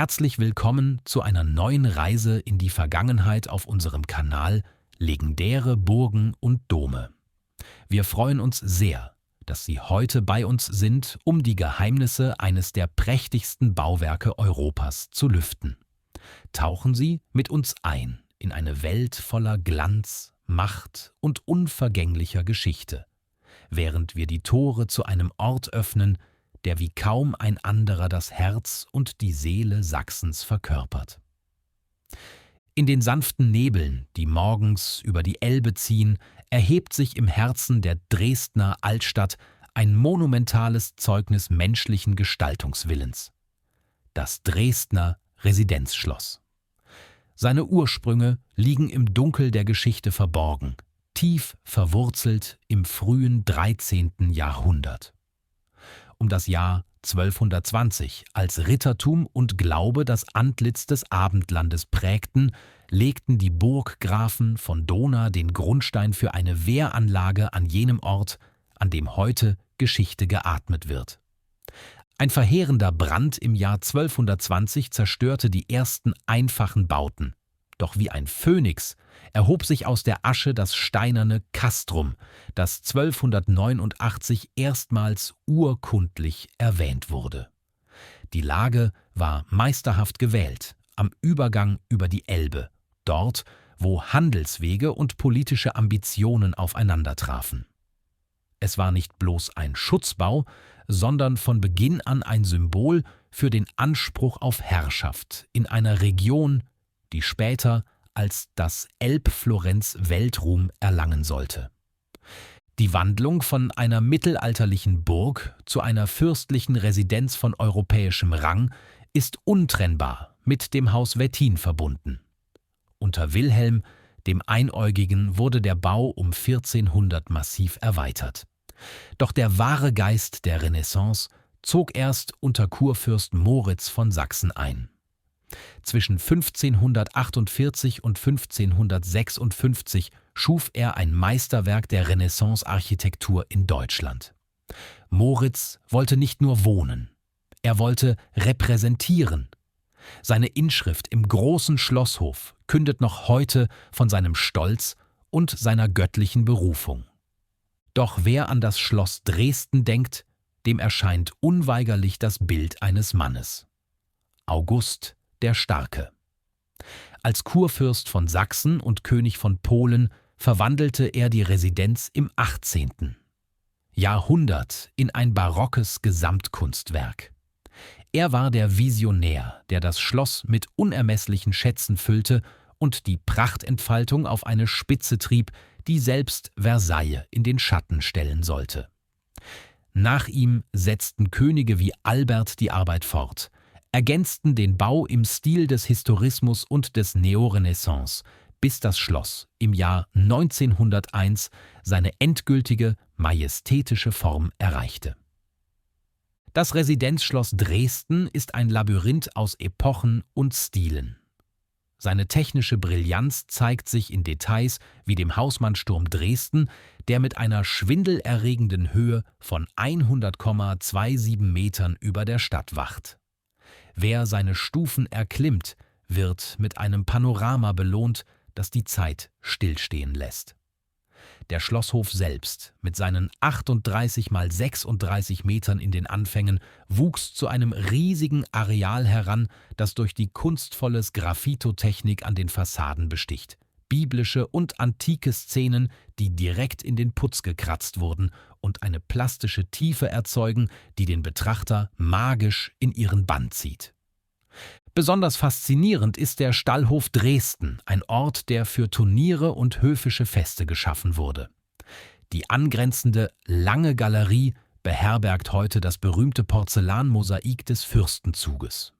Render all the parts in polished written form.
Herzlich willkommen zu einer neuen Reise in die Vergangenheit auf unserem Kanal Legendäre Burgen und Dome. Wir freuen uns sehr, dass Sie heute bei uns sind, um die Geheimnisse eines der prächtigsten Bauwerke Europas zu lüften. Tauchen Sie mit uns ein in eine Welt voller Glanz, Macht und unvergänglicher Geschichte, während wir die Tore zu einem Ort öffnen, der wie kaum ein anderer das Herz und die Seele Sachsens verkörpert. In den sanften Nebeln, die morgens über die Elbe ziehen, erhebt sich im Herzen der Dresdner Altstadt ein monumentales Zeugnis menschlichen Gestaltungswillens: das Dresdner Residenzschloss. Seine Ursprünge liegen im Dunkel der Geschichte verborgen, tief verwurzelt im frühen 13. Jahrhundert. Um das Jahr 1220, als Rittertum und Glaube das Antlitz des Abendlandes prägten, legten die Burggrafen von Dohna den Grundstein für eine Wehranlage an jenem Ort, an dem heute Geschichte geatmet wird. Ein verheerender Brand im Jahr 1220 zerstörte die ersten einfachen Bauten. Doch wie ein Phönix erhob sich aus der Asche das steinerne Castrum, das 1289 erstmals urkundlich erwähnt wurde. Die Lage war meisterhaft gewählt, am Übergang über die Elbe, dort, wo Handelswege und politische Ambitionen aufeinandertrafen. Es war nicht bloß ein Schutzbau, sondern von Beginn an ein Symbol für den Anspruch auf Herrschaft in einer Region, die später als das Elbflorenz Weltruhm erlangen sollte. Die Wandlung von einer mittelalterlichen Burg zu einer fürstlichen Residenz von europäischem Rang ist untrennbar mit dem Haus Wettin verbunden. Unter Wilhelm, dem Einäugigen, wurde der Bau um 1400 massiv erweitert. Doch der wahre Geist der Renaissance zog erst unter Kurfürst Moritz von Sachsen ein. Zwischen 1548 und 1556 schuf er ein Meisterwerk der Renaissance-Architektur in Deutschland. Moritz wollte nicht nur wohnen, er wollte repräsentieren. Seine Inschrift im großen Schlosshof kündet noch heute von seinem Stolz und seiner göttlichen Berufung. Doch wer an das Schloss Dresden denkt, dem erscheint unweigerlich das Bild eines Mannes: August der Starke. Als Kurfürst von Sachsen und König von Polen verwandelte er die Residenz im 18. Jahrhundert in ein barockes Gesamtkunstwerk. Er war der Visionär, der das Schloss mit unermesslichen Schätzen füllte und die Prachtentfaltung auf eine Spitze trieb, die selbst Versailles in den Schatten stellen sollte. Nach ihm setzten Könige wie Albert die Arbeit fort, ergänzten den Bau im Stil des Historismus und des Neorenaissance, bis das Schloss im Jahr 1901 seine endgültige, majestätische Form erreichte. Das Residenzschloss Dresden ist ein Labyrinth aus Epochen und Stilen. Seine technische Brillanz zeigt sich in Details wie dem Hausmannsturm Dresden, der mit einer schwindelerregenden Höhe von 100,27 Metern über der Stadt wacht. Wer seine Stufen erklimmt, wird mit einem Panorama belohnt, das die Zeit stillstehen lässt. Der Schlosshof selbst, mit seinen 38 mal 36 Metern in den Anfängen, wuchs zu einem riesigen Areal heran, das durch die kunstvolle Sgraffitotechnik an den Fassaden besticht. Biblische und antike Szenen, die direkt in den Putz gekratzt wurden und eine plastische Tiefe erzeugen, die den Betrachter magisch in ihren Bann zieht. Besonders faszinierend ist der Stallhof Dresden, ein Ort, der für Turniere und höfische Feste geschaffen wurde. Die angrenzende Lange Galerie beherbergt heute das berühmte Porzellanmosaik des Fürstenzuges.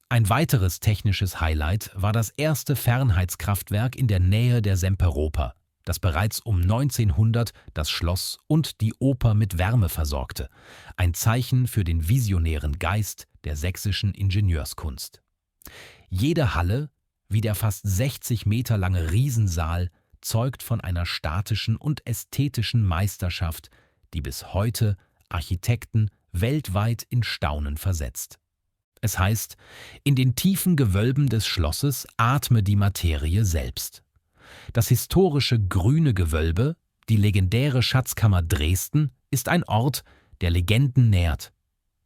Ein weiteres technisches Highlight war das erste Fernheitskraftwerk in der Nähe der Semperoper, das bereits um 1900 das Schloss und die Oper mit Wärme versorgte, ein Zeichen für den visionären Geist der sächsischen Ingenieurskunst. Jede Halle, wie der fast 60 Meter lange Riesensaal, zeugt von einer statischen und ästhetischen Meisterschaft, die bis heute Architekten weltweit in Staunen versetzt. Es heißt, in den tiefen Gewölben des Schlosses atme die Materie selbst. Das historische Grüne Gewölbe, die legendäre Schatzkammer Dresden, ist ein Ort, der Legenden nährt.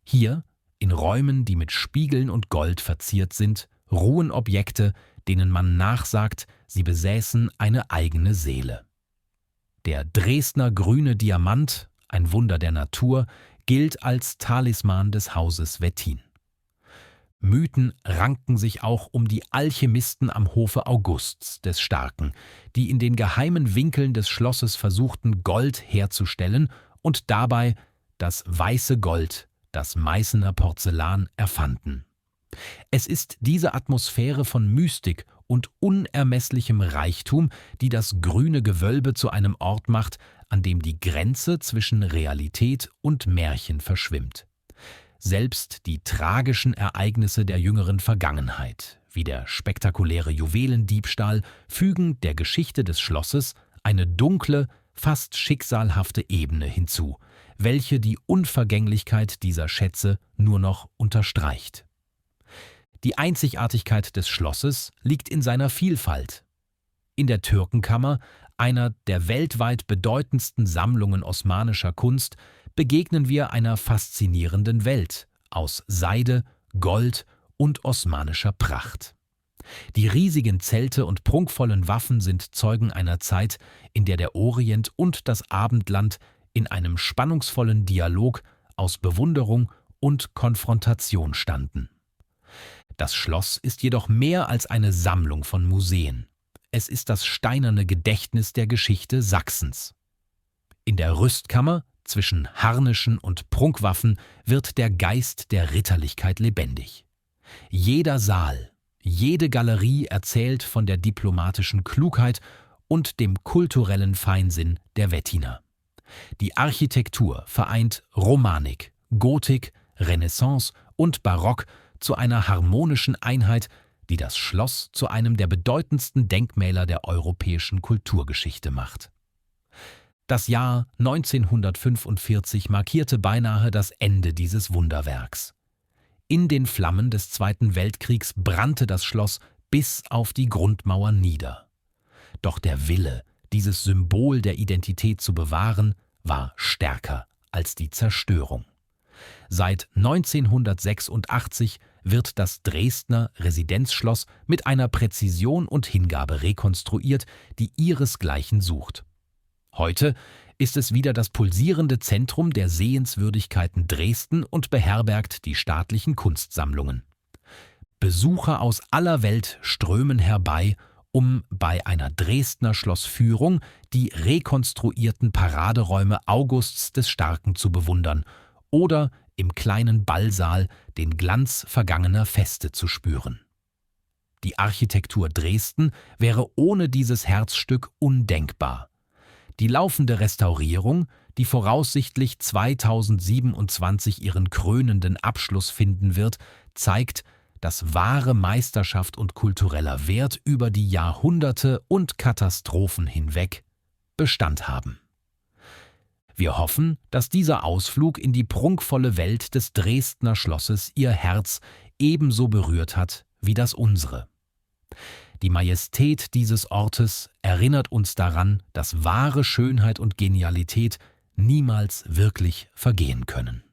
Hier, in Räumen, die mit Spiegeln und Gold verziert sind, ruhen Objekte, denen man nachsagt, sie besäßen eine eigene Seele. Der Dresdner grüne Diamant, ein Wunder der Natur, gilt als Talisman des Hauses Wettin. Mythen ranken sich auch um die Alchemisten am Hofe Augusts des Starken, die in den geheimen Winkeln des Schlosses versuchten, Gold herzustellen und dabei das weiße Gold, das Meißener Porzellan, erfanden. Es ist diese Atmosphäre von Mystik und unermesslichem Reichtum, die das grüne Gewölbe zu einem Ort macht, an dem die Grenze zwischen Realität und Märchen verschwimmt. Selbst die tragischen Ereignisse der jüngeren Vergangenheit, wie der spektakuläre Juwelendiebstahl, fügen der Geschichte des Schlosses eine dunkle, fast schicksalhafte Ebene hinzu, welche die Unvergänglichkeit dieser Schätze nur noch unterstreicht. Die Einzigartigkeit des Schlosses liegt in seiner Vielfalt. In der Türkenkammer, einer der weltweit bedeutendsten Sammlungen osmanischer Kunst, begegnen wir einer faszinierenden Welt aus Seide, Gold und osmanischer Pracht. Die riesigen Zelte und prunkvollen Waffen sind Zeugen einer Zeit, in der der Orient und das Abendland in einem spannungsvollen Dialog aus Bewunderung und Konfrontation standen. Das Schloss ist jedoch mehr als eine Sammlung von Museen. Es ist das steinerne Gedächtnis der Geschichte Sachsens. In der Rüstkammer, zwischen Harnischen und Prunkwaffen, wird der Geist der Ritterlichkeit lebendig. Jeder Saal, jede Galerie erzählt von der diplomatischen Klugheit und dem kulturellen Feinsinn der Wettiner. Die Architektur vereint Romanik, Gotik, Renaissance und Barock zu einer harmonischen Einheit, die das Schloss zu einem der bedeutendsten Denkmäler der europäischen Kulturgeschichte macht. Das Jahr 1945 markierte beinahe das Ende dieses Wunderwerks. In den Flammen des Zweiten Weltkriegs brannte das Schloss bis auf die Grundmauern nieder. Doch der Wille, dieses Symbol der Identität zu bewahren, war stärker als die Zerstörung. Seit 1986 wird das Dresdner Residenzschloss mit einer Präzision und Hingabe rekonstruiert, die ihresgleichen sucht. Heute ist es wieder das pulsierende Zentrum der Sehenswürdigkeiten Dresden und beherbergt die staatlichen Kunstsammlungen. Besucher aus aller Welt strömen herbei, um bei einer Dresdner Schlossführung die rekonstruierten Paraderäume Augusts des Starken zu bewundern oder im kleinen Ballsaal den Glanz vergangener Feste zu spüren. Die Architektur Dresden wäre ohne dieses Herzstück undenkbar. Die laufende Restaurierung, die voraussichtlich 2027 ihren krönenden Abschluss finden wird, zeigt, dass wahre Meisterschaft und kultureller Wert über die Jahrhunderte und Katastrophen hinweg Bestand haben. Wir hoffen, dass dieser Ausflug in die prunkvolle Welt des Dresdner Schlosses Ihr Herz ebenso berührt hat wie das unsere. Die Majestät dieses Ortes erinnert uns daran, dass wahre Schönheit und Genialität niemals wirklich vergehen können.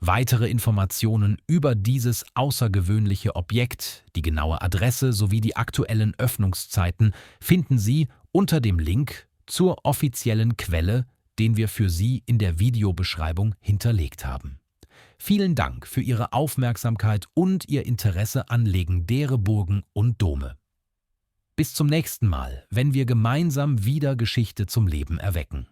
Weitere Informationen über dieses außergewöhnliche Objekt, die genaue Adresse sowie die aktuellen Öffnungszeiten finden Sie unter dem Link zur offiziellen Quelle, den wir für Sie in der Videobeschreibung hinterlegt haben. Vielen Dank für Ihre Aufmerksamkeit und Ihr Interesse an legendäre Burgen und Dome. Bis zum nächsten Mal, wenn wir gemeinsam wieder Geschichte zum Leben erwecken.